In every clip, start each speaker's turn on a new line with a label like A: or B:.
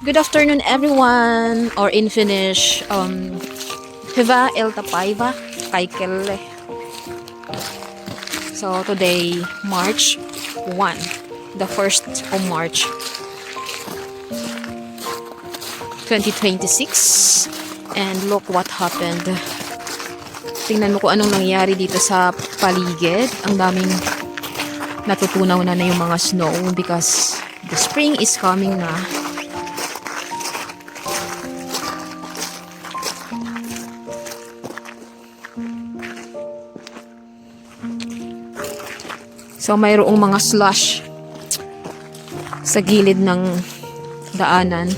A: Good afternoon, everyone, or in Finnish, hyvää iltapäivää kaikille. So today, March 1, the 1st of March 2026, and look what happened. Tingnan mo kung anong nangyari dito sa paligid. Ang daming natutunaw na yung mga snow because the spring is coming na. So mayroong mga slush sa gilid ng daanan.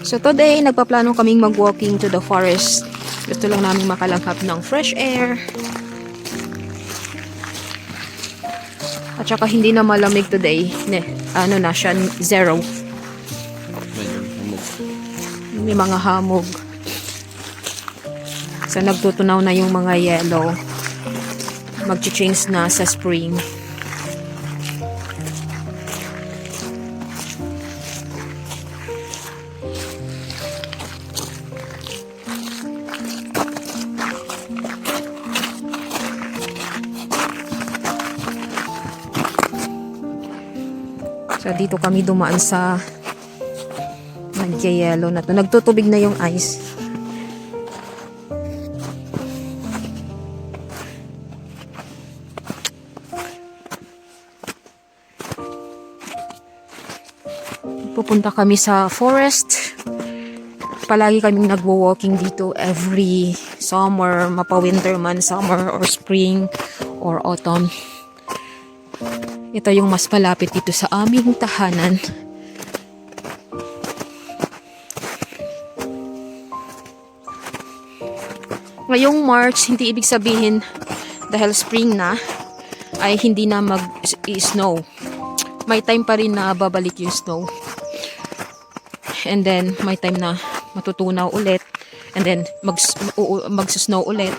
A: So today, nagpaplano kaming mag-walking to the forest. Gusto lang namin makalanghap ng fresh air. At saka hindi na malamig today. Ano na siya, 0. May mga hamog. So nagtutunaw na yung mga yellow. Mag-change na sa spring. So dito kami dumaan sa nag-yellow na to. Nagtutubig na yung ice. Pupunta kami sa forest. Palagi kaming nagwo-walking dito every summer, mapa-winter man, summer or spring or autumn. Ito yung mas palapit dito sa aming tahanan. Ngayong March, hindi ibig sabihin dahil spring na ay hindi na mag-snow. May time pa rin na babalik yung snow. And then, may time na matutunaw ulit. And then, mag-snow ulit.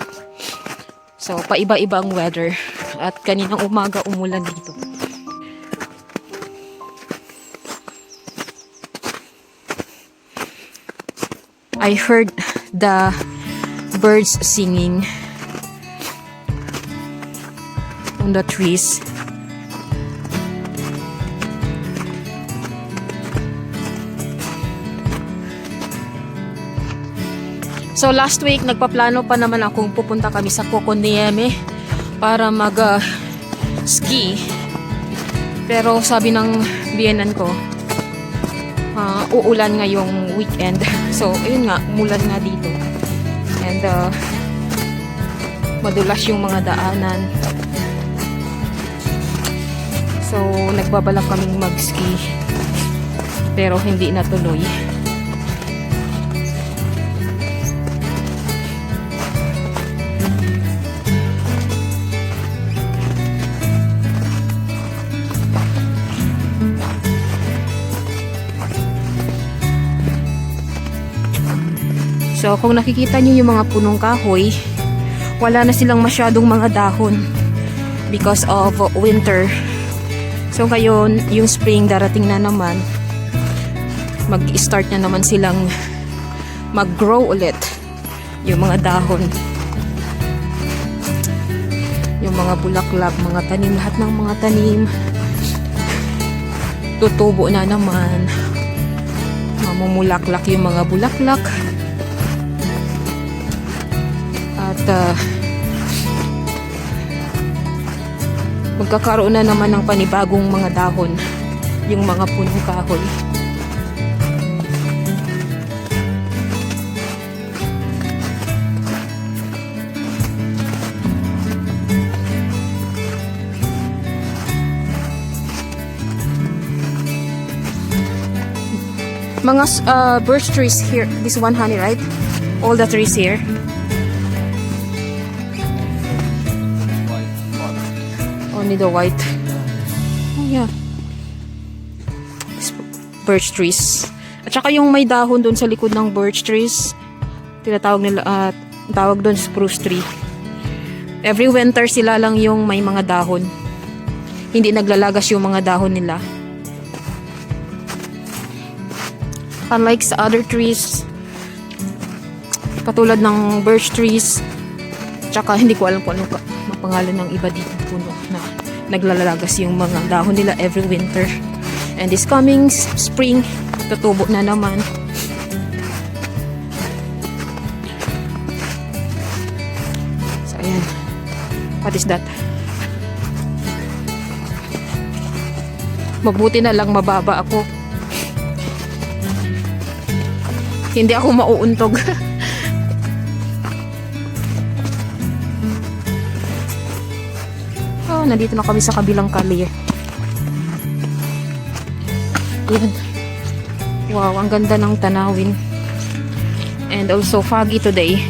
A: So, paiba-iba ang weather. At kaninang umaga, umulan dito. I heard the birds singing on the trees. So last week, nagpaplano pa naman akong pupunta kami sa Kokonieme para mag-ski. Pero sabi ng biyenan ko, uulan ngayong weekend. So, ayun nga, umulan nga dito. And, madulas yung mga daanan. So, nagbabalak kaming mag-ski. Pero hindi natuloy. So, kung nakikita nyo yung mga punong kahoy, wala na silang masyadong mga dahon because of winter. So, ngayon, yung spring darating na naman, mag-start na naman silang mag-grow ulit yung mga dahon. Yung mga bulaklak, mga tanim, lahat ng mga tanim, tutubo na naman. Mamumulaklak yung mga bulaklak. At magkakaroon na naman ng panibagong mga dahon yung mga punong kahoy. Mga birch trees here, this one, honey, right? All the trees here. Only the white. Oh yeah. Birch trees. At saka yung may dahon doon sa likod ng birch trees, tinatawag nila, tawag doon spruce tree. Every winter sila lang yung may mga dahon. Hindi naglalagas yung mga dahon nila. Unlike sa other trees, katulad ng birch trees, tsaka hindi ko alam kung anong pangalan ng iba dito puno na naglalagas yung mga dahon nila every winter. And this coming spring, tutubo na naman. So, ayan. What is that? Mabuti na lang mababa ako. Hindi ako mauuntog. Oh, nandito na kami sa kabilang kalye. Yan. Wow, ang ganda ng tanawin. And also foggy today.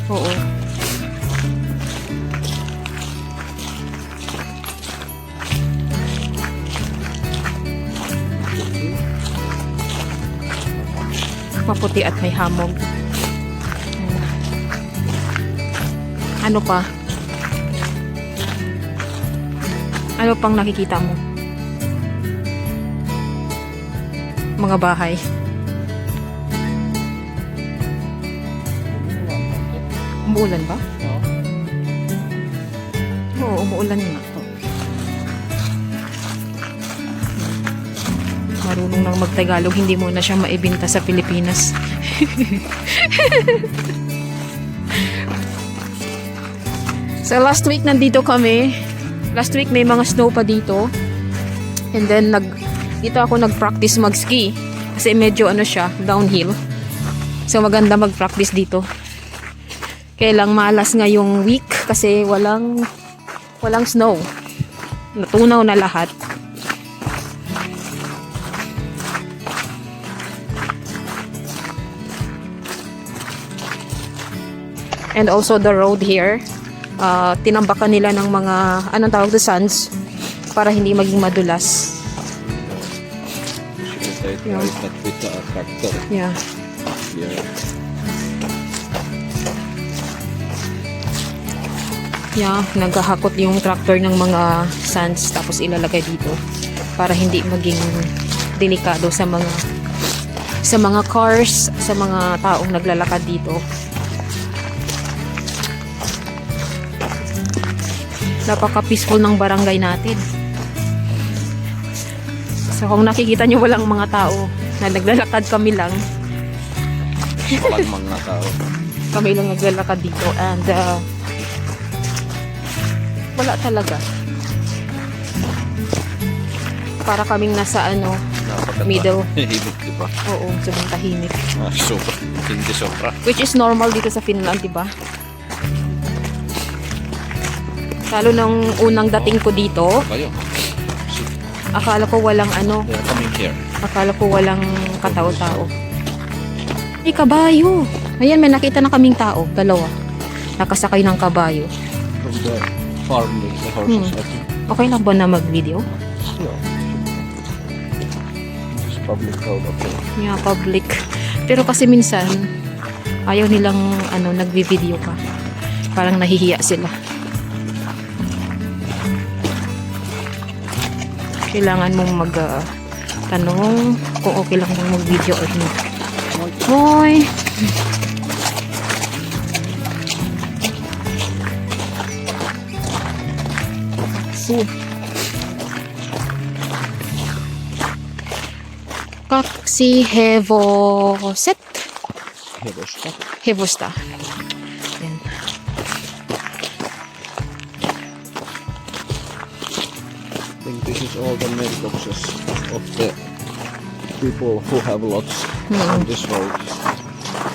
A: Oo. Maputi at may hamog. Ano pa? Ano pang nakikita mo? Mga bahay. Umuulan ba? Oo, umuulan nga. Marunong nang magtagalog, hindi mo na siya maibinta sa Pilipinas. So last week nandito kami. Last week may mga snow pa dito. And then dito ako nag-practice mag-ski kasi medyo ano siya, downhill. So maganda mag-practice dito. Kaya lang malas ngayong week kasi walang snow. Natunaw na lahat. And also the road here, tinambakan nila ng mga, anong tawag sa sands, para hindi maging madulas. Yeah. Yeah. Yeah, naghahakot yung tractor ng mga sands tapos ilalagay dito para hindi maging delikado sa mga cars, sa mga taong naglalakad dito. Napaka-peaceful ng barangay natin. So kung nakikita nyo walang mga tao na naglalakad, kami lang.
B: Walang mga tao.
A: Kami lang naglalakad dito and wala talaga. Para kaming nasa middle.
B: Himik, diba?
A: Oo, sobrang tahimik.
B: Sobra. Hindi sobra.
A: Which is normal dito sa Finland, diba? Lalo nung unang dating ko dito,
B: Kayo.
A: akala ko walang
B: They're coming here.
A: akala ko walang katao-tao. May kabayo. Ayan, may nakita na kaming tao, dalawa. Nakasakay ng kabayo.
B: From the farm with the horses. I think.
A: Okay lang ba na mag-video?
B: Yeah. This is public road, okay.
A: Yeah, public. Pero kasi minsan, ayaw nilang nagvi-video ka. Parang nahihiya sila. Kailangan mong tanong kung okay lang mong mag-video or hindi. Hoy! So, Kaksi Hevoset.
B: Hevosta.
A: Hevosta. Ayan.
B: I think this is all the mailboxes of the people who have lots on this road.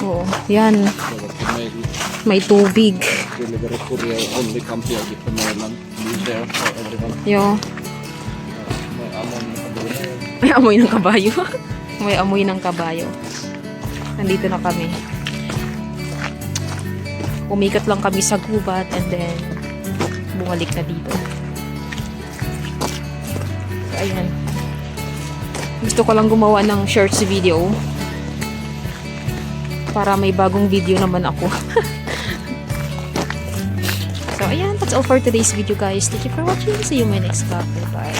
A: Oo, yan.
B: So that the mail
A: May tubig.
B: delivery courier only come here with the mail and leave there for everyone.
A: Yo,
B: May amon na kabila.
A: may amoy ng kabayo. May amoy ng kabayo. Nandito na kami. Umikat lang kami sa gubat and then bumalik na dito. So, ayan. Gusto ko lang gumawa ng shorts video para may bagong video naman ako. So, ayan. That's all for today's video, guys. Thank you for watching. See you in my next vlog. Bye.